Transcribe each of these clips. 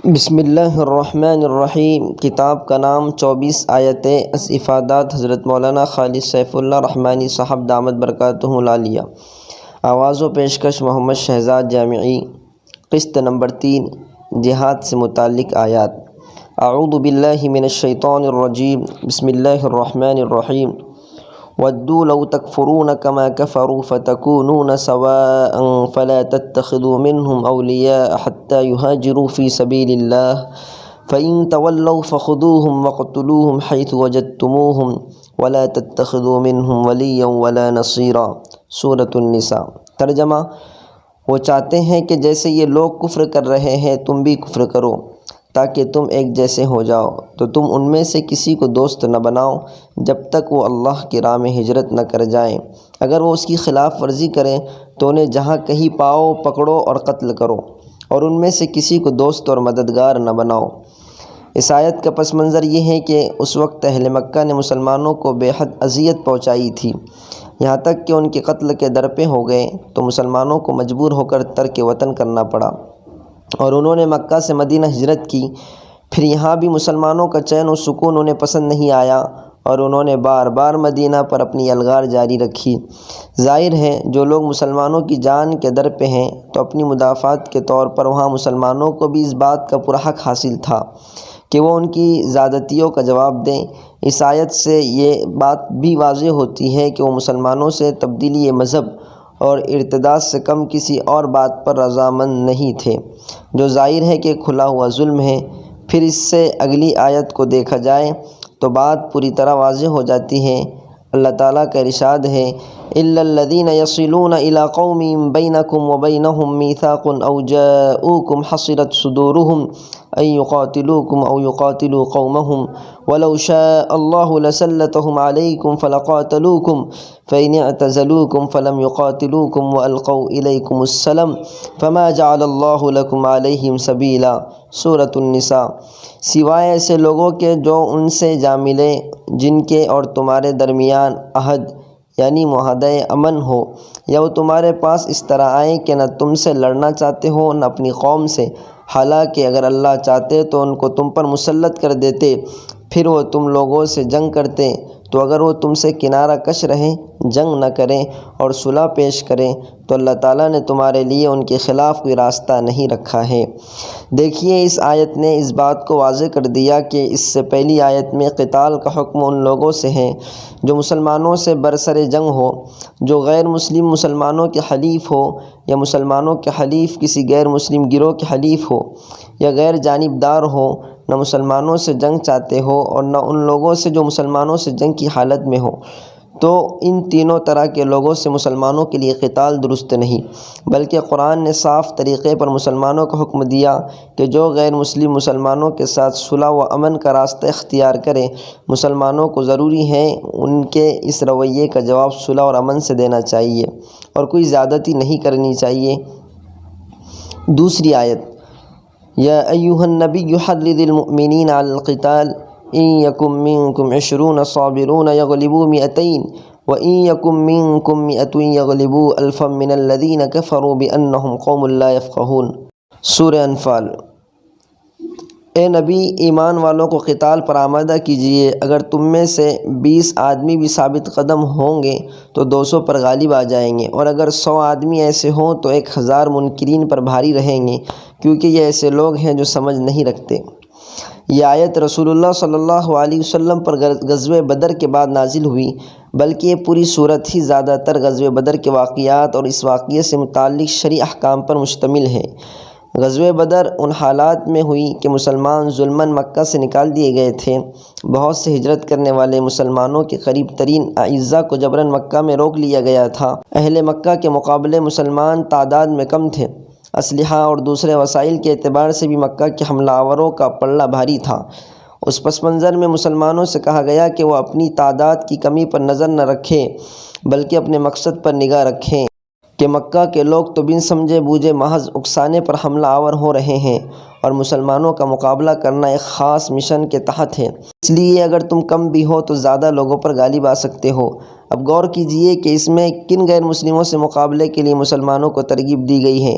بسم اللہ الرحمن الرحیم۔ کتاب کا نام 24 آیتیں از افادات حضرت مولانا خالد سیف اللہ رحمانی صاحب دامت برکاتہ العالیہ۔ آواز و پیشکش محمد شہزاد جامعی۔ قسط نمبر 3، جہاد سے متعلق آیات۔ اعوذ باللہ من الشیطان الرجیم، بسم اللہ الرحمن الرحیم۔ وَدُّوا لَوْ تَكْفُرُونَ كَمَا كَفَرُوا فَتَكُونُونَ سَوَاءً فَلَا تَتَّخِذُوا مِنْهُمْ أَوْلِيَاءَ حَتَّى يُهَاجِرُوا فِي سَبِيلِ اللَّهِ فَإِن تَوَلَّوْا فَخُذُوهُمْ وَاقْتُلُوهُمْ حَيْثُ وَجَدتُّمُوهُمْ وَلَا تَتَّخِذُوا مِنْهُمْ وَلِيًّا وَلَا نَصِيرًا۔ سورۃ النساء۔ ترجمہ: وہ چاہتے ہیں کہ جیسے یہ لوگ کفر کر رہے ہیں تم بھی کفر کرو تاکہ تم ایک جیسے ہو جاؤ، تو تم ان میں سے کسی کو دوست نہ بناؤ جب تک وہ اللہ کی راہ میں ہجرت نہ کر جائیں۔ اگر وہ اس کی خلاف ورزی کریں تو انہیں جہاں کہیں پاؤ پکڑو اور قتل کرو، اور ان میں سے کسی کو دوست اور مددگار نہ بناؤ۔ اس آیت کا پس منظر یہ ہے کہ اس وقت اہل مکہ نے مسلمانوں کو بے حد اذیت پہنچائی تھی، یہاں تک کہ ان کے قتل کے درپے ہو گئے، تو مسلمانوں کو مجبور ہو کر ترک وطن کرنا پڑا اور انہوں نے مکہ سے مدینہ ہجرت کی۔ پھر یہاں بھی مسلمانوں کا چین و سکون انہیں پسند نہیں آیا اور انہوں نے بار بار مدینہ پر اپنی الغار جاری رکھی۔ ظاہر ہے جو لوگ مسلمانوں کی جان کے در پہ ہیں تو اپنی مدافعت کے طور پر وہاں مسلمانوں کو بھی اس بات کا پورا حق حاصل تھا کہ وہ ان کی زیادتیوں کا جواب دیں۔ اس آیت سے یہ بات بھی واضح ہوتی ہے کہ وہ مسلمانوں سے تبدیلی مذہب اور ارتداد سے کم کسی اور بات پر رضامند نہیں تھے، جو ظاہر ہے کہ کھلا ہوا ظلم ہے۔ پھر اس سے اگلی آیت کو دیکھا جائے تو بات پوری طرح واضح ہو جاتی ہے۔ اللہ تعالیٰ کا ارشاد ہے: إِلَّا الَّذِينَ يَصِلُونَ إِلَىٰ قَوْمٍ بَيْنَكُمْ وَبَيْنَهُمْ مِيثَاقٌ أَوْ جَاءُوكُمْ حَصِرَتْ صُدُورُهُمْ أَن يُقَاتِلُوكُمْ أَوْ يُقَاتِلُوا قَوْمَهُمْ وَلَوْ شَاءَ اللَّهُ لَسَلَّطَهُمْ عَلَيْكُمْ فَلَقَاتَلُوكُمْ فَإِنِ اعْتَزَلُوكُمْ فَلَمْ يُقَاتِلُوكُمْ وَأَلْقَوْا إِلَيْكُمُ السَّلَامَ فَمَا جَعَلَ اللَّهُ لَكُمْ عَلَيْهِمْ سَبِيلًا۔ سورۃ النساء۔ سوائے ایسے لوگوں کے جو ان سے جا ملے جن کے اور تمہارے درمیان عہد یعنی معاہدہ امن ہو، یا وہ تمہارے پاس اس طرح آئیں کہ نہ تم سے لڑنا چاہتے ہو نہ اپنی قوم سے، حالانکہ اگر اللہ چاہتے تو ان کو تم پر مسلط کر دیتے، پھر وہ تم لوگوں سے جنگ کرتے، تو اگر وہ تم سے کنارہ کش رہیں، جنگ نہ کریں اور صلح پیش کریں، تو اللہ تعالیٰ نے تمہارے لیے ان کے خلاف کوئی راستہ نہیں رکھا ہے۔ دیکھیے، اس آیت نے اس بات کو واضح کر دیا کہ اس سے پہلی آیت میں قتال کا حکم ان لوگوں سے ہے جو مسلمانوں سے برسر جنگ ہو، جو غیر مسلم مسلمانوں کے حلیف ہو، یا مسلمانوں کے حلیف کسی غیر مسلم گروہ کے حلیف ہو، یا غیر جانبدار ہو، نہ مسلمانوں سے جنگ چاہتے ہو اور نہ ان لوگوں سے جو مسلمانوں سے جنگ کی حالت میں ہو، تو ان تینوں طرح کے لوگوں سے مسلمانوں کے لیے قتال درست نہیں، بلکہ قرآن نے صاف طریقے پر مسلمانوں کو حکم دیا کہ جو غیر مسلم مسلمانوں کے ساتھ صلح و امن کا راستہ اختیار کرے، مسلمانوں کو ضروری ہے ان کے اس رویے کا جواب صلح اور امن سے دینا چاہیے اور کوئی زیادتی نہیں کرنی چاہیے۔ دوسری آیت: یا ایھا النبی حرض المؤمنین علی القتال ان یکن منکم 20 صابرون یغلبوا 200 وان یکن منکم 100 یغلبوا 1000 من الذین کفروا بانہم قوم لا یفقہون۔ سورہ انفال۔ اے نبی، ایمان والوں کو قتال پر آمادہ کیجیے۔ اگر تم میں سے 20 آدمی بھی ثابت قدم ہوں گے تو 200 پر غالب آ جائیں گے، اور اگر 100 آدمی ایسے ہوں تو 1000 منکرین پر بھاری رہیں گے، کیونکہ یہ ایسے لوگ ہیں جو سمجھ نہیں رکھتے۔ یہ آیت رسول اللہ صلی اللہ علیہ وسلم پر غزوہ بدر کے بعد نازل ہوئی، بلکہ یہ پوری صورت ہی زیادہ تر غزوہ بدر کے واقعات اور اس واقعے سے متعلق شرعی احکام پر مشتمل ہے۔ غزوہ بدر ان حالات میں ہوئی کہ مسلمان ظلماً مکہ سے نکال دیے گئے تھے۔ بہت سے ہجرت کرنے والے مسلمانوں کے قریب ترین اعزاء کو جبراً مکہ میں روک لیا گیا تھا۔ اہل مکہ کے مقابلے مسلمان تعداد میں کم تھے، اسلحہ اور دوسرے وسائل کے اعتبار سے بھی مکہ کے حملہ آوروں کا پلڑا بھاری تھا۔ اس پس منظر میں مسلمانوں سے کہا گیا کہ وہ اپنی تعداد کی کمی پر نظر نہ رکھیں، بلکہ اپنے مقصد پر نگاہ رکھیں کہ مکہ کے لوگ تو بن سمجھے بوجھے محض اکسانے پر حملہ آور ہو رہے ہیں، اور مسلمانوں کا مقابلہ کرنا ایک خاص مشن کے تحت ہے، اس لیے اگر تم کم بھی ہو تو زیادہ لوگوں پر غالب آ سکتے ہو۔ اب غور کیجئے کہ اس میں کن غیر مسلموں سے مقابلے کے لیے مسلمانوں کو ترغیب دی گئی ہے۔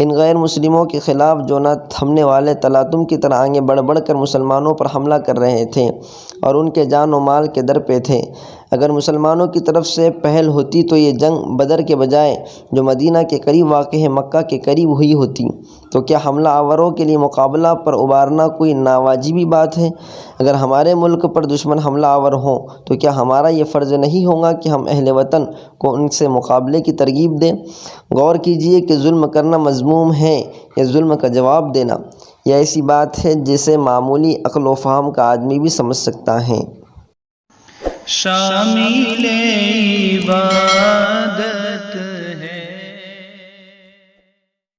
ان غیر مسلموں کے خلاف جو نہ تھمنے والے تلاطم کی طرح آگے بڑھ بڑھ کر مسلمانوں پر حملہ کر رہے تھے اور ان کے جان و مال کے در پہ تھے۔ اگر مسلمانوں کی طرف سے پہل ہوتی تو یہ جنگ بدر کے بجائے جو مدینہ کے قریب واقع ہے مکہ کے قریب ہوئی ہوتی، تو کیا حملہ آوروں کے لیے مقابلہ پر ابھارنا کوئی ناواجبی بات ہے؟ اگر ہمارے ملک پر دشمن حملہ آور ہوں تو کیا ہمارا یہ فرض نہیں ہوگا کہ ہم اہل وطن کو ان سے مقابلے کی ترغیب دیں؟ غور کیجئے کہ ظلم کرنا مذموم ہے یا ظلم کا جواب دینا؟ یہ ایسی بات ہے جسے معمولی عقل و فہم کا آدمی بھی سمجھ سکتا ہے۔ شامل عبادت